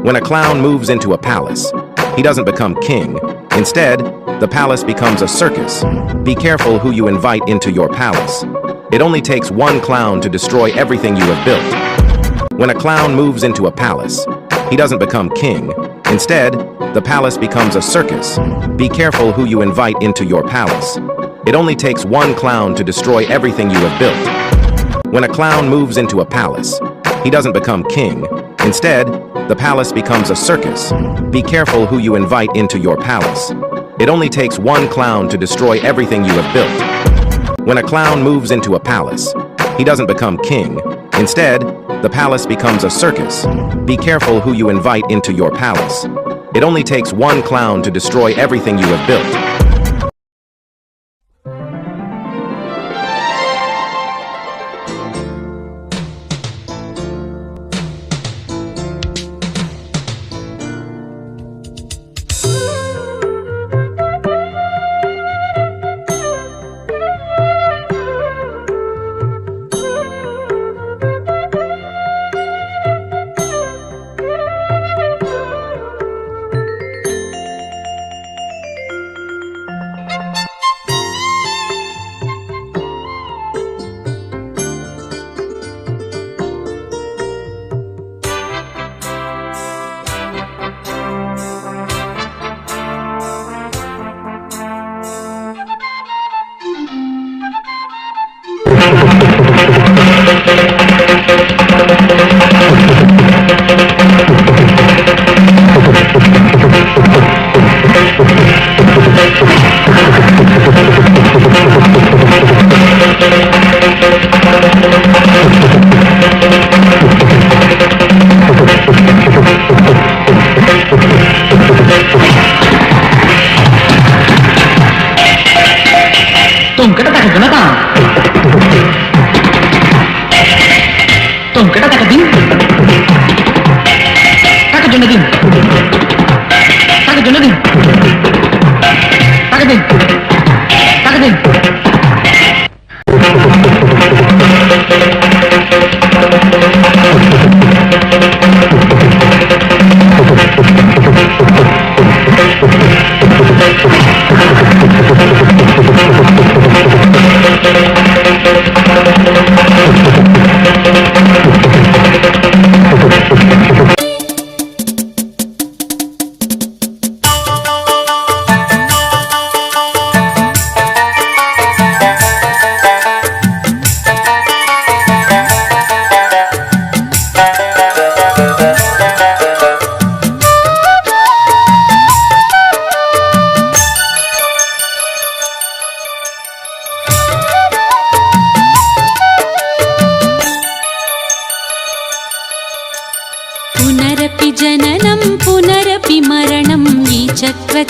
When a clown moves into a palace, he doesn't become king. Instead, the palace becomes a circus. Be careful who you invite into your palace. It only takes one clown to destroy everything you have built. When a clown moves into a palace, he doesn't become king. Instead, the palace becomes a circus. Be careful who you invite into your palace. It only takes one clown to destroy everything you have built. When a clown moves into a palace, he doesn't become king. Instead, the palace becomes a circus. Be careful who you invite into your palace. It only takes one clown to destroy everything you have built. When a clown moves into a palace, he doesn't become king. Instead, the palace becomes a circus. Be careful who you invite into your palace. It only takes one clown to destroy everything you have built.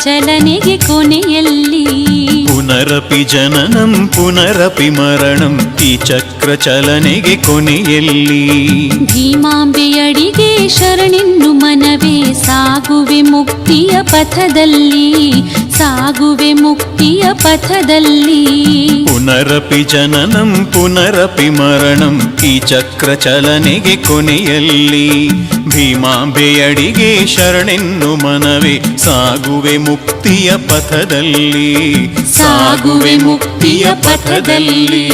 ಚಲನೆಗೆ ಕೊನೆಯಲ್ಲಿ ಪುನರಪಿ ಜನನಂ ಪುನರಪಿ ಮರಣಂ ಈ ಚಕ್ರ ಚಲನೆಗೆ ಕೊನೆಯಲ್ಲಿ ಭೀಮಾಂಬೆಯಡಿಗೆ ಶರಣೆನ್ನು ಮನವೇ ಸಾಗುವೆ ಮುಕ್ತಿಯ ಪಥದಲ್ಲಿ ಸಾಗುವೆ ಮುಕ್ತಿಯ ಪಥದಲ್ಲಿ ಪುನರಪಿ ಜನನಂ ಪುನರಪಿ ಮರಣಂ ಈ ಚಕ್ರ ಚಲನೆಗೆ ಕೊನೆಯಲ್ಲಿ ಭೀಮಾಂಬೆಯಡಿಗೆ ಶರಣೆನ್ನು ಮನವೇ ಸಾಗುವೆ ಮುಕ್ತಿಯ ಪಥದಲ್ಲಿ ಸಾಗುವೆ ಮುಕ್ತಿಯ ಪಥದಲ್ಲಿ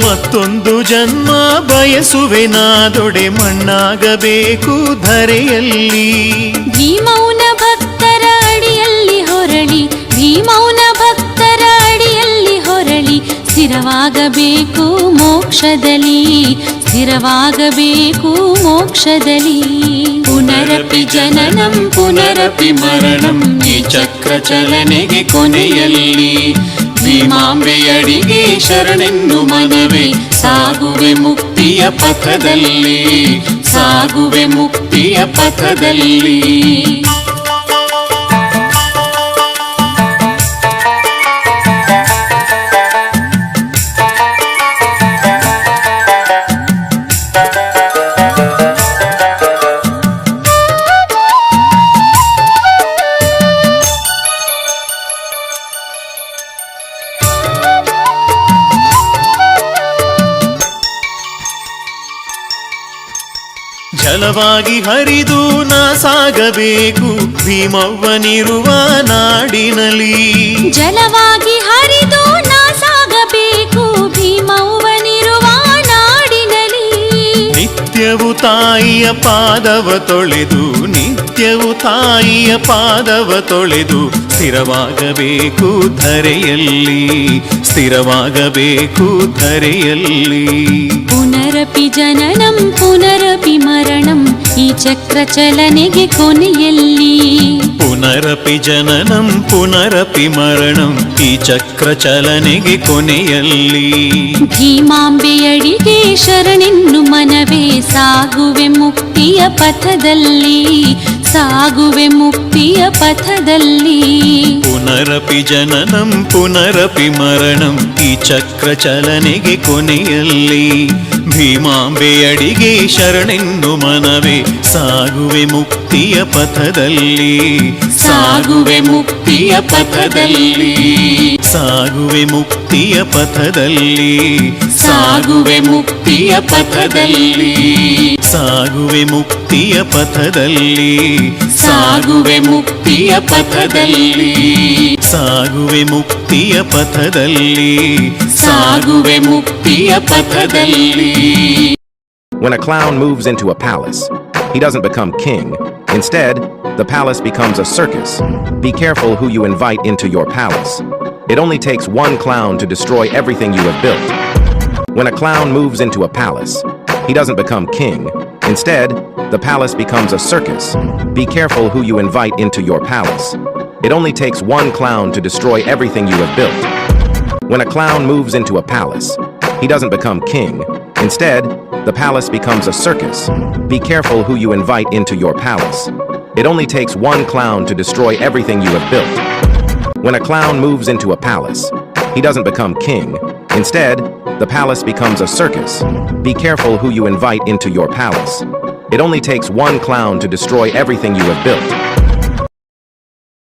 ಮತ್ತೊಂದು ಜನ್ಮ ಬಯಸುವೆ ನಾದೊಡೆ ಮಣ್ಣಾಗಬೇಕು ಧರೆಯಲ್ಲಿ ಭೀಮೌನ ಭಕ್ತರ ಅಡಿಯಲ್ಲಿ ಹೊರಳಿ ಭೀಮೌನ ಭಕ್ತರ ಅಡಿಯಲ್ಲಿ ಹೊರಳಿ ಸ್ಥಿರವಾಗಬೇಕು ಮೋಕ್ಷದಲ್ಲಿ ಸ್ಥಿರವಾಗಬೇಕು ಮೋಕ್ಷದಲ್ಲಿ ಪುನರಪಿ ಜನನಂ ಪುನರಪಿ ಮರಣಂ ಈ ಚಕ್ರ ಚಲನೆಗೆ ಕೊನೆಯಲ್ಲಿ ಭೀಮಾಂಬೆಯಡಿಗೆ ಶರಣೆನ್ನು ಮನವೇ ಸಾಗುವೆ ಮುಕ್ತಿಯ ಪಥದಲ್ಲಿ ಸಾಗುವೆ ಮುಕ್ತಿಯ ಪಥದಲ್ಲಿ ಜಲವಾಗಿ ಹರಿದು ನಾ ಸಾಗಬೇಕು ಭೀಮವ್ವನಿರುವ ನಾಡಿನಲ್ಲಿ. ಜಲವಾಗಿ ಹರಿದು ನಾ ಸಾಗಬೇಕು ಭೀಮವ್ವನಿರುವ ನಾಡಿನಲ್ಲಿ. ನಿತ್ಯವು ತಾಯಿಯ ಪಾದವ ತೊಳೆದು ನಿತ್ಯವು ತಾಯಿಯ ಪಾದವ ತೊಳೆದು ಸ್ಥಿರವಾಗಬೇಕು ಧರೆಯಲ್ಲಿ ಸ್ಥಿರವಾಗಬೇಕು ಧರೆಯಲ್ಲಿ. ಪುನರಪಿ ಜನನಂ ಪುನರಪಿ ಮರಣಂ ಈ ಚಕ್ರ ಚಲನೆಗೆ ಕೊನೆಯಲ್ಲಿ. ಪುನರಪಿ ಜನನಂ ಪುನರಪಿ ಮರಣಂ ಈ ಚಕ್ರ ಚಲನೆಗೆ ಕೊನೆಯಲ್ಲಿ. ಭೀಮಾಂಬೆಯಡಿಗೆ ಶರಣೆನ್ನು ಮನವೇ ಸಾಗುವೆ ಮುಕ್ತಿಯ ಪಥದಲ್ಲಿ ಸಾಗುವೆ ಮುಕ್ತಿಯ ಪಥದಲ್ಲಿ. ಪುನರಪಿ ಜನನಂ ಪುನರಪಿ ಮರಣಂ ಈ ಚಕ್ರ ಚಲನೆಗೆ ಕೊನೆಯಲ್ಲಿ. ಭೀಮಾಂಬೆಯಡಿಗೆ ಶರಣೆನ್ನು ಮನವೇ ಸಾಗುವೆ ಮುಕ್ತಿಯ ಪಥದಲ್ಲಿ ಸಾಗುವೆ ಮುಕ್ತಿಯ ಪಥದಲ್ಲಿ ಸಾಗುವೆ ಮುಕ್ತಿಯ ಪಥದಲ್ಲಿ ಸಾಗುವೆ ಮುಕ್ತಿಯ ಪಥದಲ್ಲಿ ಸಾಗುವೆ ಮುಕ್ತಿಯ ಪಥದಲ್ಲಿ ಸಾಗುವೆ ಮುಕ್ತಿಯ ಪಥದಲ್ಲಿ ಸಾಗುವೆ ಮುಕ್ತಿಯ ಪಥದಲ್ಲಿ ಸಾಗುವೆ ಮುಕ್ತಿಯ ಪಥದಲ್ಲಿ. When a clown moves into a palace, he doesn't become king. Instead, the palace becomes a circus. Be careful who you invite into your palace. It only takes one clown to destroy everything you have built. When a clown moves into a palace, he doesn't become king. Instead, the palace becomes a circus. Be careful who you invite into your palace. It only takes one clown to destroy everything you have built. When a clown moves into a palace, he doesn't become king. Instead, the palace becomes a circus. Be careful who you invite into your palace. It only takes one clown to destroy everything you have built. When a clown moves into a palace, he doesn't become king. Instead, the palace becomes a circus. Be careful who you invite into your palace. It only takes one clown to destroy everything you have built.